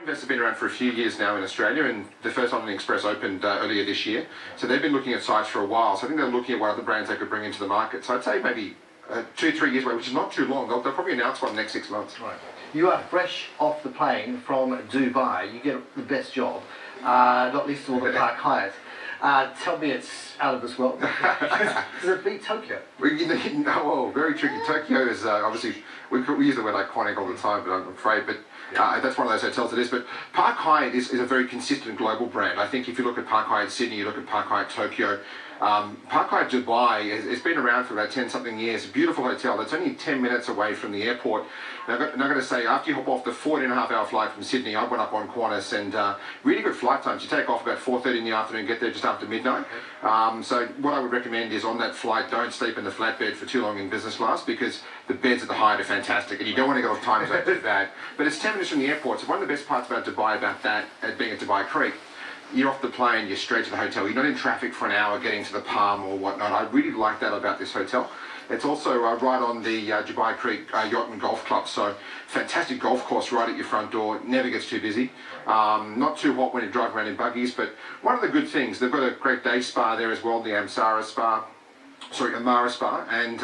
Invest have been around for a few years now in Australia, and the first London Express opened earlier this year. So they've been looking at sites for a while. So I think they're looking at what other brands they could bring into the market. So I'd say maybe 2-3 years away, which is not too long. They'll probably announce one in the next 6 months. Right. You are fresh off the plane from Dubai. You get the best job, not least of all the Park Hyatt. Tell me it's out of this world. Does it beat Tokyo? No, very tricky. Tokyo is obviously, we use the word iconic all the time, but I'm afraid, but that's one of those hotels it is. But Park Hyatt is a very consistent global brand. I think if you look at Park Hyatt Sydney, you look at Park Hyatt Tokyo, Park Hyatt Dubai has been around for about 10-something years. A beautiful hotel. It's only 10 minutes away from the airport. And I'm going to say, after you hop off the 14.5-hour flight from Sydney, I went up on Qantas, and really good flight times. You take off about 4:30 in the afternoon, get there just after midnight. So what I would recommend is on that flight, don't sleep in the flatbed for too long in business class, because the beds at the Hyatt are fantastic, and you don't want to go off time zone too bad. But it's 10 minutes from the airport. So one of the best parts about Dubai, about that, being at Dubai Creek, you're off the plane, you're straight to the hotel. You're not in traffic for an hour getting to the Palm or whatnot. I really like that about this hotel. It's also right on the Dubai Creek Yacht and Golf Club. So fantastic golf course right at your front door. Never gets too busy. Not too hot when you drive around in buggies. But one of the good things, they've got a great day spa there as well, the Amara Spa, and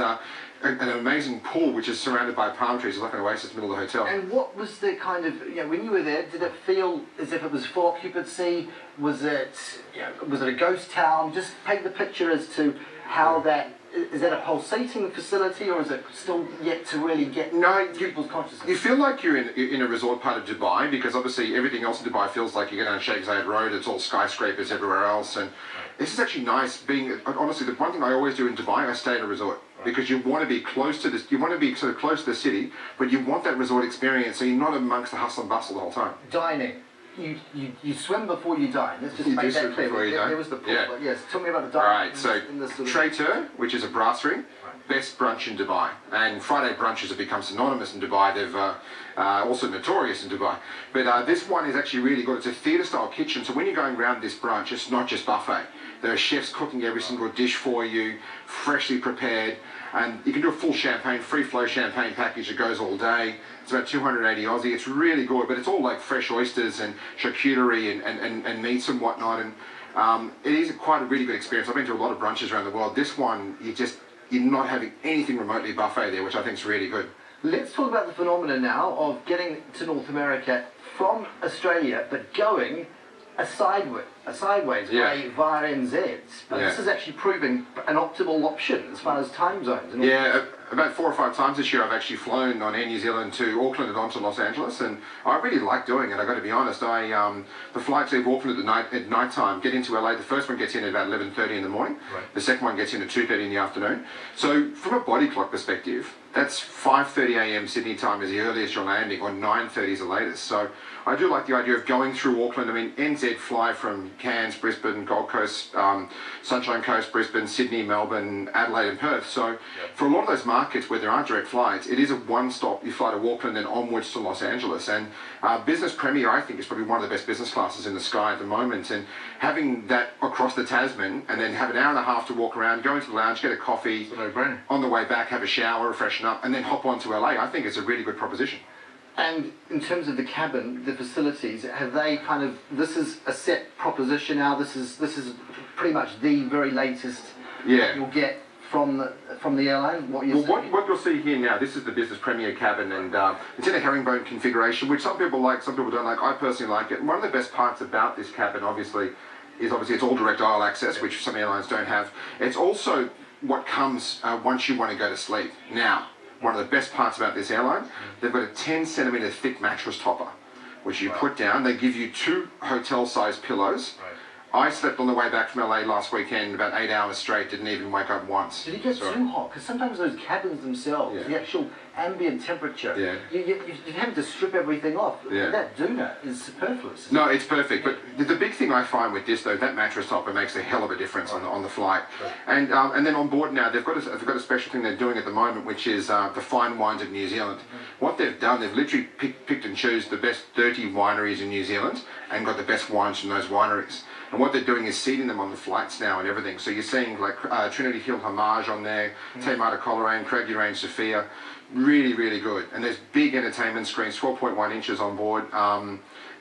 an amazing pool which is surrounded by palm trees. It's like an oasis in the middle of the hotel. And what was the kind of, when you were there, did it feel as if it was full occupancy? Was it a ghost town? Just paint the picture as to how that, is that a pulsating facility, or is it still yet to really get people's consciousness? You feel like you're in a resort part of Dubai, because obviously everything else in Dubai feels like you go down Sheikh Zayed Road, it's all skyscrapers everywhere else, and this is actually nice. Honestly, the one thing I always do in Dubai, I stay in a resort. Because you want to be close to this, you want to be sort of close to the city, but you want that resort experience, so you're not amongst the hustle and bustle the whole time. Dining. You swim before you dine. Let's just make that clear. There was the pool. Yeah. But yes, tell me about the dining. Alright, so Traiteur, which is a brasserie, best brunch in Dubai. And Friday brunches have become synonymous in Dubai. They've also notorious in Dubai. But this one is actually really good. It's a theatre-style kitchen, so when you're going around this brunch, it's not just buffet. There are chefs cooking every single dish for you, freshly prepared. And you can do a full champagne, free flow champagne package that goes all day. It's about 280 Aussie. It's really good, but it's all like fresh oysters and charcuterie and meats and whatnot. And it is quite a really good experience. I've been to a lot of brunches around the world. This one, you're not having anything remotely buffet there, which I think is really good. Let's talk about the phenomenon now of getting to North America from Australia, but going a sideways way via NZ. But this is actually proving an optimal option as far as time zones. About 4 or 5 times this year I've actually flown on Air New Zealand to Auckland and on to Los Angeles, and I really like doing it. I've got to be honest. The flights leave Auckland at night time, get into LA. The first one gets in at about 11:30 in the morning. Right. The second one gets in at 2:30 in the afternoon. So from a body clock perspective, that's 5:30 a.m. Sydney time is the earliest you're landing, or 9:30 is the latest. So I do like the idea of going through Auckland. I mean, NZ fly from Cairns, Brisbane, Gold Coast, Sunshine Coast, Brisbane, Sydney, Melbourne, Adelaide and Perth. So for a lot of those markets where there aren't direct flights, it is a one-stop. You fly to Auckland and onwards to Los Angeles. And Business Premier, I think, is probably one of the best business classes in the sky at the moment. And having that across the Tasman, and then have an hour and a half to walk around, go into the lounge, get a coffee, on the way back, have a shower, freshen up, and then hop on to LA, I think it's a really good proposition. And in terms of the cabin, the facilities, have they kind of, this is a set proposition now, this is pretty much the very latest you'll get from the airline? What you'll see here now, this is the Business Premier cabin, and it's in a herringbone configuration, which some people like, some people don't like. I personally like it. And one of the best parts about this cabin, obviously it's all direct aisle access, which some airlines don't have. It's also what comes once you want to go to sleep. Now, one of the best parts about this airline, they've got a 10-centimetre thick mattress topper, which you put down. They give you 2 hotel-sized pillows. I slept on the way back from LA last weekend about 8 hours straight, didn't even wake up once. Did it get too hot? Because sometimes those cabins themselves, the actual ambient temperature, you're having to strip everything off. That doona is superfluous. No, it's perfect. But the big thing I find with this, though, that mattress topper makes a hell of a difference on the flight. And then on board now, they've got a special thing they're doing at the moment, which is the fine wines of New Zealand. What they've done, they've literally picked and chose the best 30 wineries in New Zealand and got the best wines from those wineries. And what they're doing is seeding them on the flights now and everything. So you're seeing like Trinity Hill Homage on there, Taymata Coleraine, Craigie Range Sophia. Really, really good. And there's big entertainment screens, 12.1 inches on board.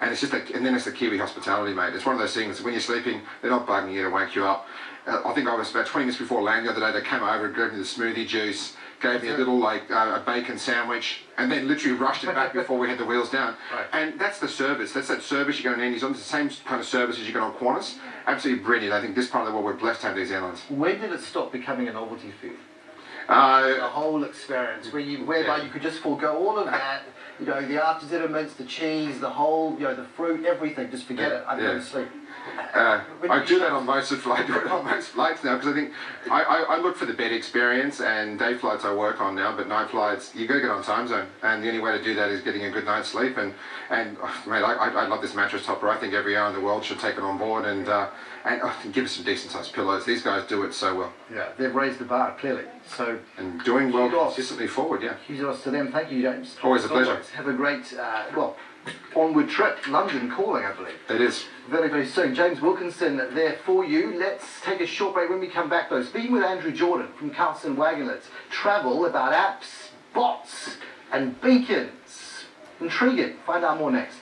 And it's just and then it's the Kiwi hospitality, mate. It's one of those things, when you're sleeping, they're not bugging you to wake you up. I think I was about 20 minutes before landing the other day, they came over and gave me the smoothie juice, gave me a little a bacon sandwich, and then literally rushed it back before we had the wheels down. Right. And that's the service. That's that service you get on Andy's on. It's the same kind of service as you get on Qantas. Absolutely brilliant. I think this part of the world, we're blessed to have these airlines. When did it stop becoming a novelty food? The whole experience, whereby you could just forego all of that, the after dinner mints, the cheese, the whole, the fruit, everything. Just forget it. I'm going to sleep. I do that on most flights now, because I think I look for the bed experience, and day flights I work on now, but night flights you got to get on time zone, and the only way to do that is getting a good night's sleep. And mate, I love this mattress topper. I think every air in the world should take it on board and give us some decent sized pillows. These guys do it so well. Yeah, they've raised the bar clearly. So and doing well consistently forward. Yeah. Kudos to them. Thank you, James. Always a pleasure. Have a great onward trip. London calling, I believe. It is. Very, very soon. James Wilkinson there for you. Let's take a short break. When we come back, though, speaking with Andrew Jordan from Carlson Wagonlit, travel about apps, bots, and beacons. Intriguing. Find out more next.